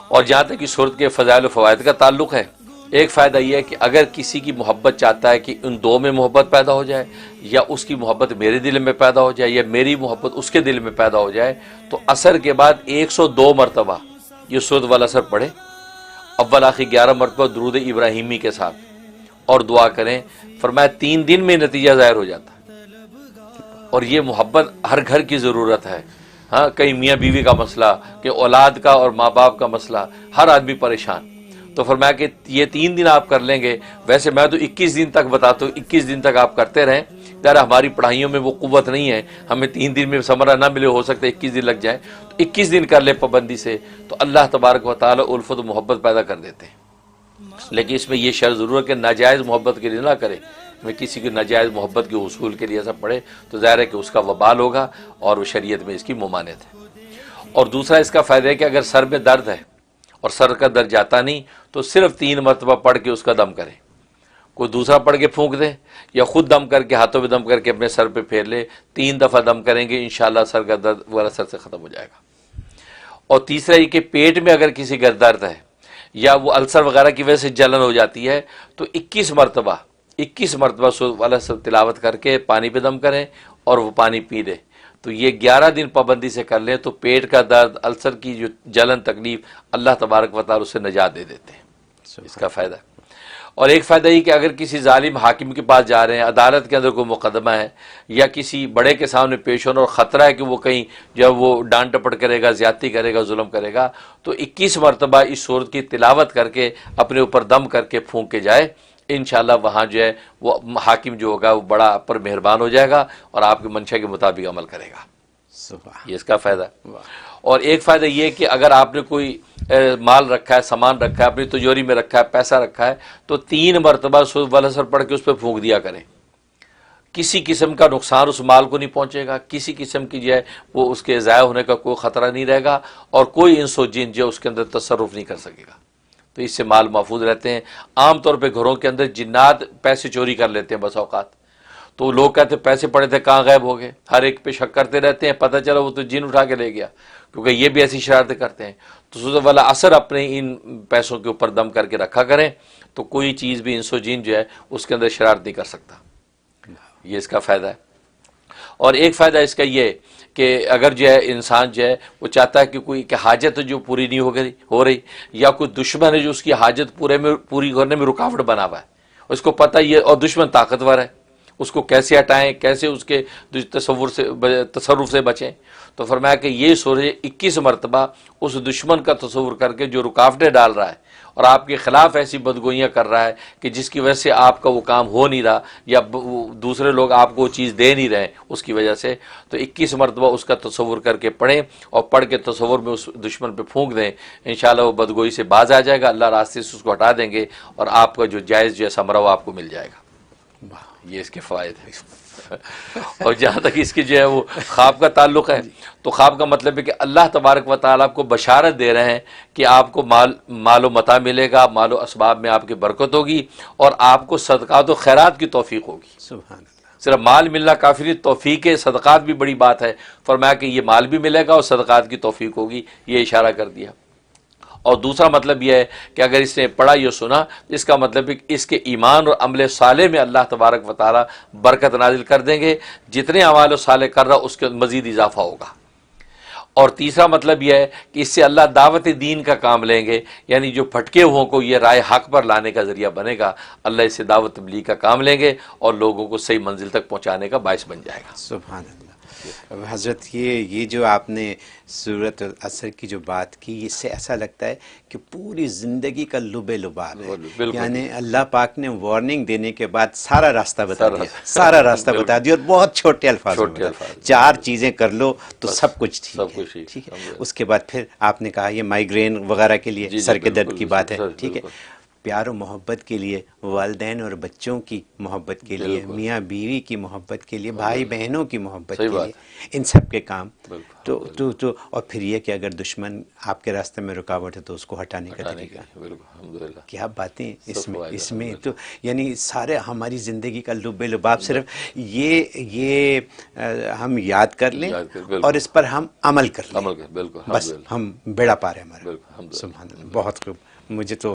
اور جہاں تک کہ صورت کے فضائل و فوائد کا تعلق ہے، ایک فائدہ یہ ہے کہ اگر کسی کی محبت چاہتا ہے کہ ان دو میں محبت پیدا ہو جائے، یا اس کی محبت میرے دل میں پیدا ہو جائے یا میری محبت اس کے دل میں پیدا ہو جائے، تو عصر کے بعد 102 مرتبہ یہ سورۃ والعصر پڑھیں، اول آخر 11 مرتبہ درود ابراہیمی کے ساتھ، اور دعا کریں۔ فرمایا 3 دن میں نتیجہ ظاہر ہو جاتا ہے۔ اور یہ محبت ہر گھر کی ضرورت ہے۔ ہاں، کہیں میاں بیوی کا مسئلہ، کہ اولاد کا اور ماں باپ کا مسئلہ، ہر آدمی پریشان، تو فرمایا کہ یہ 3 دن آپ کر لیں گے۔ ویسے میں تو 21 دن تک بتاتا ہوں، 21 دن تک آپ کرتے رہیں، یار ہماری پڑھائیوں میں وہ قوت نہیں ہے، ہمیں 3 دن میں ثمرہ نہ ملے، ہو سکتا ہے 21 دن لگ جائے، تو 21 دن کر لے پابندی سے، تو اللہ تبارک و تعالی الفت و محبت پیدا کر دیتے ہیں۔ لیکن اس میں یہ شرط ضرور ہے کہ ناجائز محبت کے لیے نہ کرے۔ میں کسی کی ناجائز محبت کے حصول کے لیے ایسا پڑھے تو ظاہر ہے کہ اس کا وبال ہوگا، اور وہ شریعت میں اس کی ممانعت ہے۔ اور دوسرا اس کا فائدہ ہے کہ اگر سر میں درد ہے اور سر کا درد جاتا نہیں، تو صرف 3 مرتبہ پڑھ کے اس کا دم کریں۔ کوئی دوسرا پڑھ کے پھونک دیں، یا خود دم کر کے ہاتھوں میں دم کر کے اپنے سر پہ پھیر لے۔ 3 دفعہ دم کریں گے، انشاءاللہ سر کا درد وغیرہ سر سے ختم ہو جائے گا۔ اور تیسرا یہ کہ پیٹ میں اگر کسی کا درد ہے یا وہ السر وغیرہ کی وجہ سے جلن ہو جاتی ہے، تو 21 مرتبہ سورۃ والعصر تلاوت کر کے پانی پہ دم کریں اور وہ پانی پی لیں۔ تو یہ 11 دن پابندی سے کر لیں تو پیٹ کا درد، السر کی جو جلن تکلیف، اللہ تبارک و تعالی اس سے نجات دے دیتے ہیں۔ اس کا فائدہ ہے۔ اور ایک فائدہ یہ کہ اگر کسی ظالم حاکم کے پاس جا رہے ہیں، عدالت کے اندر کوئی مقدمہ ہے، یا کسی بڑے کے سامنے پیش ہونا اور خطرہ ہے کہ وہ کہیں جب وہ ڈانٹ ٹپٹ کرے گا، زیادتی کرے گا، ظلم کرے گا، تو 21 مرتبہ اس سورت کی تلاوت کر کے اپنے اوپر دم کر کے پھونک کے جائے، انشاءاللہ وہاں جو ہے وہ حاکم جو ہوگا وہ بڑا پر مہربان ہو جائے گا اور آپ کے منشا کے مطابق عمل کرے گا۔ یہ اس کا فائدہ ہے۔ اور ایک فائدہ یہ کہ اگر آپ نے کوئی مال رکھا ہے، سامان رکھا ہے، اپنی تجوری میں رکھا ہے، پیسہ رکھا ہے، تو 3 مرتبہ سورۃ والعصر پڑھ کے اس پہ پھونک دیا کریں۔ کسی قسم کا نقصان اس مال کو نہیں پہنچے گا، کسی قسم کی جو ہے وہ اس کے ضائع ہونے کا کوئی خطرہ نہیں رہے گا، اور کوئی انس و جن جو اس کے اندر تصرف نہیں کر سکے گا۔ تو اس سے مال محفوظ رہتے ہیں۔ عام طور پہ گھروں کے اندر جنات پیسے چوری کر لیتے ہیں بس اوقات، تو لوگ کہتے ہیں پیسے پڑے تھے کہاں غائب ہو گئے، ہر ایک پہ شک کرتے رہتے ہیں، پتہ چلا وہ تو جن اٹھا کے لے گیا، کیونکہ یہ بھی ایسی شرارتیں کرتے ہیں۔ تو سورۃ والعصر اپنے ان پیسوں کے اوپر دم کر کے رکھا کریں، تو کوئی چیز بھی انس و جن جو ہے اس کے اندر شرارت نہیں کر سکتا۔ یہ اس کا فائدہ ہے۔ اور ایک فائدہ اس کا یہ کہ اگر جو ہے انسان جو ہے وہ چاہتا ہے کہ کوئی کہ حاجت جو پوری نہیں ہو رہی، یا کوئی دشمن ہے جو اس کی حاجت پوری کرنے میں رکاوٹ بنا ہوا ہے، اس کو پتہ یہ، اور دشمن طاقتور ہے، اس کو کیسے ہٹائیں، کیسے اس کے تصرف سے بچیں، تو فرمایا کہ یہ سورہ 21 مرتبہ اس دشمن کا تصور کر کے جو رکاوٹیں ڈال رہا ہے اور آپ کے خلاف ایسی بدگوئیاں کر رہا ہے کہ جس کی وجہ سے آپ کا وہ کام ہو نہیں رہا، یا دوسرے لوگ آپ کو وہ چیز دے نہیں رہے اس کی وجہ سے، تو 21 مرتبہ اس کا تصور کر کے پڑھیں، اور پڑھ کے تصور میں اس دشمن پہ پھونک دیں، انشاءاللہ وہ بدگوئی سے باز آ جائے گا، اللہ راستے سے اس کو ہٹا دیں گے، اور آپ کا جو جائز جو ہے ثمرہ وہ آپ کو مل جائے گا۔ یہ اس کے فوائد ہیں۔ اور جہاں تک اس کی جو ہے وہ خواب کا تعلق ہے، تو خواب کا مطلب ہے کہ اللہ تبارک و تعالیٰ آپ کو بشارت دے رہے ہیں کہ آپ کو مال و متاع ملے گا، مال و اسباب میں آپ کی برکت ہوگی، اور آپ کو صدقات و خیرات کی توفیق ہوگی۔ سبحان اللہ۔ صرف مال ملنا کافی نہیں، توفیق صدقات بھی بڑی بات ہے۔ فرمایا کہ یہ مال بھی ملے گا اور صدقات کی توفیق ہوگی، یہ اشارہ کر دیا۔ اور دوسرا مطلب یہ ہے کہ اگر اس نے پڑھا یا سنا، اس کا مطلب ہے کہ اس کے ایمان اور عمل صالح میں اللہ تبارک و تعالی برکت نازل کر دیں گے، جتنے اعمال صالح کر رہا اس کے مزید اضافہ ہوگا۔ اور تیسرا مطلب یہ ہے کہ اس سے اللہ دعوت دین کا کام لیں گے، یعنی جو بھٹکے ہوں کو یہ رائے حق پر لانے کا ذریعہ بنے گا، اللہ اس سے دعوت تبلیغ کا کام لیں گے اور لوگوں کو صحیح منزل تک پہنچانے کا باعث بن جائے گا۔ سبحان اللہ۔ حضرت یہ جو آپ نے سورۃ العصر کی جو بات کی، اس سے ایسا لگتا ہے کہ پوری زندگی کا لب لباب ہے، یعنی اللہ پاک نے وارننگ دینے کے بعد سارا راستہ بتا دیا، سارا راستہ بتا دیا، اور بہت چھوٹے الفاظ میں بتا دیا۔ 4 چیزیں کر لو تو سب کچھ ٹھیک ہے۔ اس کے بعد پھر آپ نے کہا یہ مائیگرین وغیرہ کے لیے سر کے درد کی بات ہے، ٹھیک ہے۔ پیار و محبت کے لیے، والدین اور بچوں کی محبت کے لیے، بالکل۔ میاں بیوی کی محبت کے لیے، بھائی بہنوں کی محبت صحیح کے بات لیے، ان سب کے کام بالکل تو اور پھر یہ کہ اگر دشمن آپ کے راستے میں رکاوٹ ہے تو اس کو ہٹانے کا ہٹانے کے طریقہ. لیے، بالکل الحمدللہ. کیا باتیں اس میں فوائد اس میں الحمدللہ. تو یعنی سارے ہماری زندگی کا لب لباب صرف یہ ہم یاد کر لیں یاد کر، بالکل. اور اس پر ہم عمل کر لیں، عمل کر، بالکل بس الحمدللہ. ہم بیڑا پار ہے ہمارا. بالکل الحمدللہ. سبحان اللہ، بہت خوب. مجھے تو